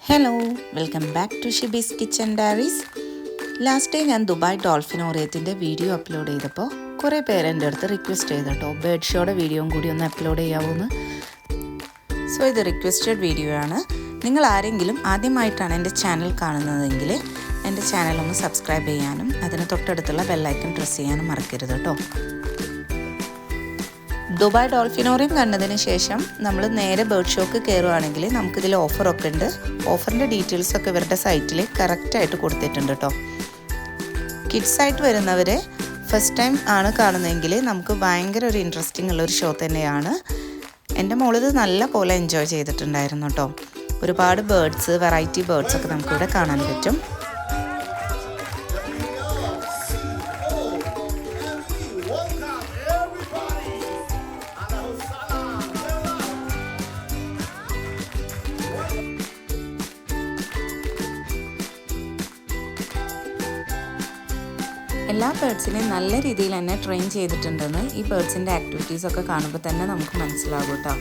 Hello welcome back to Shibi's kitchen diaries. Last day ഞാൻ Dubai ഡോൾഫിനോറിയത്തിൻ്റെ video upload ചെയ്തപ്പോൾ കുറേ പേര് എൻ്റെ അടുത്ത് റിക്വസ്റ്റ് ചെയ്തിട്ടോ ബേർഡ് ഷോയുടെ വീഡിയോയും കൂടി ഒന്ന് അപ്ലോഡ് ചെയ്യാവുമെന്ന്. സോ ഇത് റിക്വസ്റ്റഡ് വീഡിയോ ആണ്. നിങ്ങൾ ആരെങ്കിലും ആദ്യമായിട്ടാണ് എൻ്റെ ചാനൽ കാണുന്നതെങ്കിൽ എൻ്റെ ചാനൽ ഒന്ന് സബ്സ്ക്രൈബ് ചെയ്യാനും അതിന് തൊട്ടടുത്തുള്ള ബെല്ലൈക്കൺ പ്രസ് ചെയ്യാനും മറക്കരുത് കേട്ടോ. ദുബായ് ഡോൾഫിനോറിയം കണ്ടതിന് ശേഷം നമ്മൾ നേരെ ബേർഡ് ഷോക്ക് കയറുകയാണെങ്കിൽ നമുക്കിതിൽ ഓഫറൊക്കെ ഉണ്ട്. ഓഫറിൻ്റെ ഡീറ്റെയിൽസൊക്കെ ഇവരുടെ സൈറ്റിൽ കറക്റ്റായിട്ട് കൊടുത്തിട്ടുണ്ട് കേട്ടോ. കിഡ്സായിട്ട് വരുന്നവരെ ഫസ്റ്റ് ടൈം ആണ് കാണുന്നതെങ്കിൽ നമുക്ക് ഭയങ്കര ഒരു ഇൻട്രസ്റ്റിംഗ് ഉള്ളൊരു ഷോ തന്നെയാണ്. എൻ്റെ മോളിത് നല്ല പോലെ എൻജോയ് ചെയ്തിട്ടുണ്ടായിരുന്നു കേട്ടോ. ഒരുപാട് ബേർഡ്സ്, വെറൈറ്റി ബേർഡ്സ് ഒക്കെ നമുക്കിവിടെ കാണാൻ പറ്റും. എല്ലാ ബേർഡ്സിനെയും നല്ല രീതിയിൽ തന്നെ ട്രെയിൻ ചെയ്തിട്ടുണ്ടെന്ന് ഈ ബേർഡ്സിൻ്റെ ആക്ടിവിറ്റീസൊക്കെ കാണുമ്പോൾ തന്നെ നമുക്ക് മനസ്സിലാകും കേട്ടോ.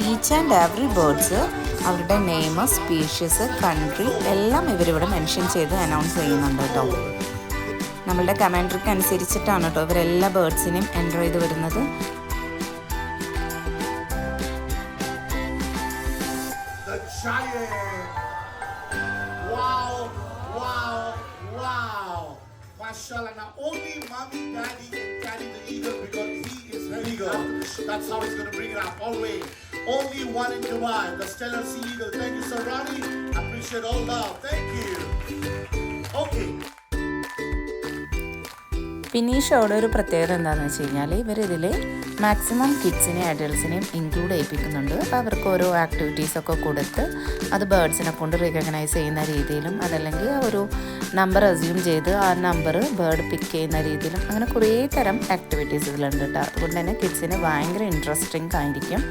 ഈച്ച് ആൻഡ് എവറി ബേർഡ്സ് അവരുടെ നെയിം, സ്പീഷ്യസ്, കൺട്രി എല്ലാം ഇവരിവിടെ മെൻഷൻ ചെയ്ത് അനൗൺസ് ചെയ്യുന്നുണ്ട് കേട്ടോ. നമ്മളുടെ കമൻട്രിക്ക് അനുസരിച്ചിട്ടാണ് കേട്ടോ ഇവരെല്ലാ ബേർഡ്സിനെയും എൻ്റർ ചെയ്ത് വരുന്നത്. Giant! Wow! Wow! Wow! Mashallah. Now only mommy, daddy can carry the eagle because he is her eagle. That's how he's going to bring it up all the way. Only one in Dubai, the Stellar Sea Eagle. Thank you, Sir Ronnie. Appreciate all love. Thank you. Okay. പിന്നെ ഈ ഷോയുടെ ഒരു പ്രത്യേകത എന്താണെന്ന് വെച്ച് കഴിഞ്ഞാൽ ഇവരിതിൽ maximum കിഡ്സിനെയും അഡൾട്ട്സിനെയും include ചെയ്യിപ്പിക്കുന്നുണ്ട്. അപ്പോൾ അവർക്ക് ഓരോ ആക്ടിവിറ്റീസൊക്കെ കൊടുത്ത് അത് ബേർഡ്സിനെ കൊണ്ട് റെക്കഗ്നൈസ് ചെയ്യുന്ന രീതിയിലും അതല്ലെങ്കിൽ ഒരു നമ്പർ അസ്യൂം ചെയ്ത് ആ നമ്പർ ബേർഡ് പിക്ക് ചെയ്യുന്ന രീതിയിലും അങ്ങനെ കുറേ തരം ആക്ടിവിറ്റീസ് ഇതിലുണ്ട് കേട്ടോ. അതുകൊണ്ട് തന്നെ കിഡ്സിന് ഭയങ്കര ഇൻട്രസ്റ്റിംഗ് ആയിരിക്കും.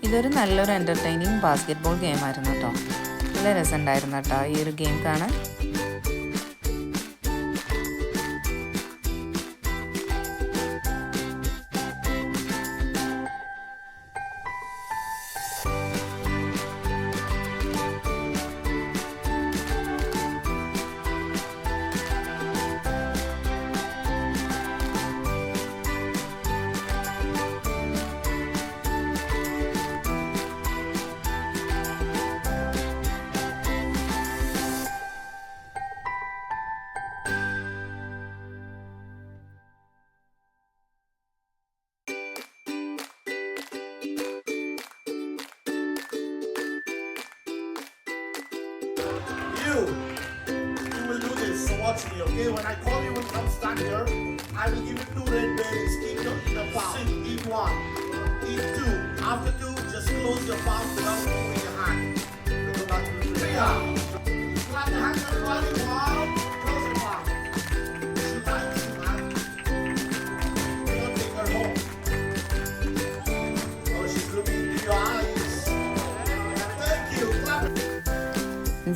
ഇതൊരു നല്ലൊരു എൻ്റർടൈനിങ് ബാസ്കറ്റ് ബോൾ ഗെയിമായിരുന്നു കേട്ടോ. നല്ല രസമുണ്ടായിരുന്നു കേട്ടോ ഈ ഒരു ഗെയിം കാണാൻ. You will do this, so watch me, okay? When I call you, will come stand here. I will give you 2 red berries. Keep your palm. Eat 1. Eat 2. After 2, just close your palm without moving your hand. Go back to the tree. Clap your hands, everybody. Wow. Close your palm. She likes you, man. You don't take her home. Oh, she's looking into your eyes. Thank you. Clap.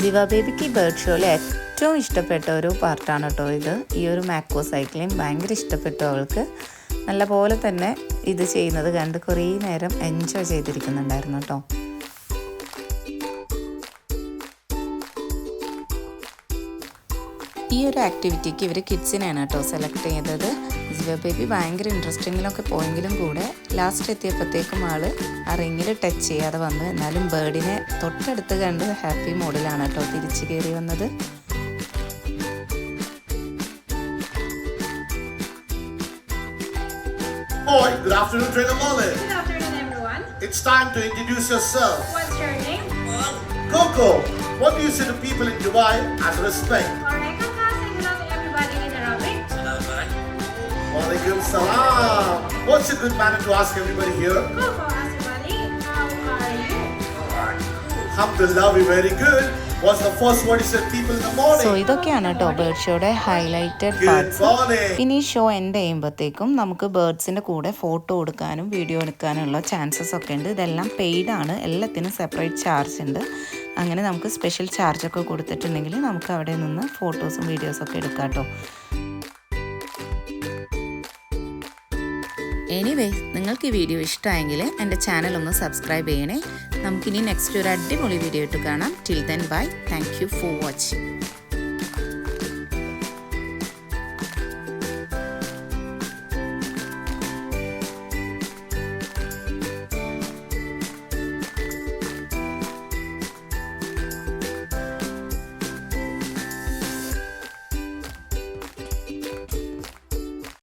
ജിവ ബേബിക്ക് bird ഷോയിൽ ഏറ്റവും ഇഷ്ടപ്പെട്ട ഒരു പാർട്ടാണ് കേട്ടോ ഇത്. ഈ ഒരു മാക്കോ സൈക്ലിംഗ് ഭയങ്കര ഇഷ്ടപ്പെട്ടു അവൾക്ക്. നല്ല പോലെ തന്നെ ഇത് ചെയ്യുന്നത് കണ്ട് കുറേ നേരം എൻജോയ് ചെയ്തിരിക്കുന്നുണ്ടായിരുന്നു കേട്ടോ. ഈ ഒരു ആക്ടിവിറ്റിക്ക് ഇവർ കിഡ്സിനെയാണ് കേട്ടോ സെലക്ട് ചെയ്തത്. ജിവ ബേബി ഭയങ്കര ഇൻട്രസ്റ്റിങ്ങിലൊക്കെ പോയെങ്കിലും കൂടെ ലാസ്റ്റ് എത്തിയപ്പോഴത്തേക്കും ആൾ ആ റിങ്ങിൽ ടച്ച് ചെയ്യാതെ വന്നു. എന്നാലും ബേർഡിനെ തൊട്ടടുത്ത് കണ്ട് ഹാപ്പി മോഡിലാണ് കേട്ടോ തിരിച്ചു കയറി വന്നത്. Good afternoon, Trainer Molly. Good afternoon, everyone. It's time to introduce yourself. What's your name? Coco, what do you say to people in Dubai as respect? Alright, hello to everybody in Arabic. Walaikum salam. What's a good manner to ask everybody here? Coco Aswali, how are you? Alhamdulillah, we're very good. What's the first word he said? People in the morning. So ഇതൊക്കെയാണ് കേട്ടോ bird ഷോയുടെ highlighted Good parts. morning. പിന്നെ ഈ show end ചെയ്യുമ്പോഴത്തേക്കും നമുക്ക് ബേർഡ്സിൻ്റെ കൂടെ photo എടുക്കാനും video എടുക്കാനുള്ള ചാൻസസ് ഒക്കെ ഉണ്ട്. ഇതെല്ലാം പെയ്ഡ് ആണ്, എല്ലാത്തിനും സെപ്പറേറ്റ് ചാർജ് ഉണ്ട്. അങ്ങനെ നമുക്ക് സ്പെഷ്യൽ ചാർജൊക്കെ കൊടുത്തിട്ടുണ്ടെങ്കിൽ നമുക്ക് അവിടെ നിന്ന് ഫോട്ടോസും വീഡിയോസൊക്കെ എടുക്കാം കേട്ടോ. എനിവേ, നിങ്ങൾക്ക് ഈ വീഡിയോ ഇഷ്ടമായെങ്കിൽ എൻ്റെ ചാനൽ ഒന്ന് സബ്സ്ക്രൈബ് ചെയ്യണേ. നമുക്കിനി നെക്സ്റ്റ് ഒരു അടിപൊളി വീഡിയോ ഇട്ട് കാണാം. Till then bye. Thank you for watching.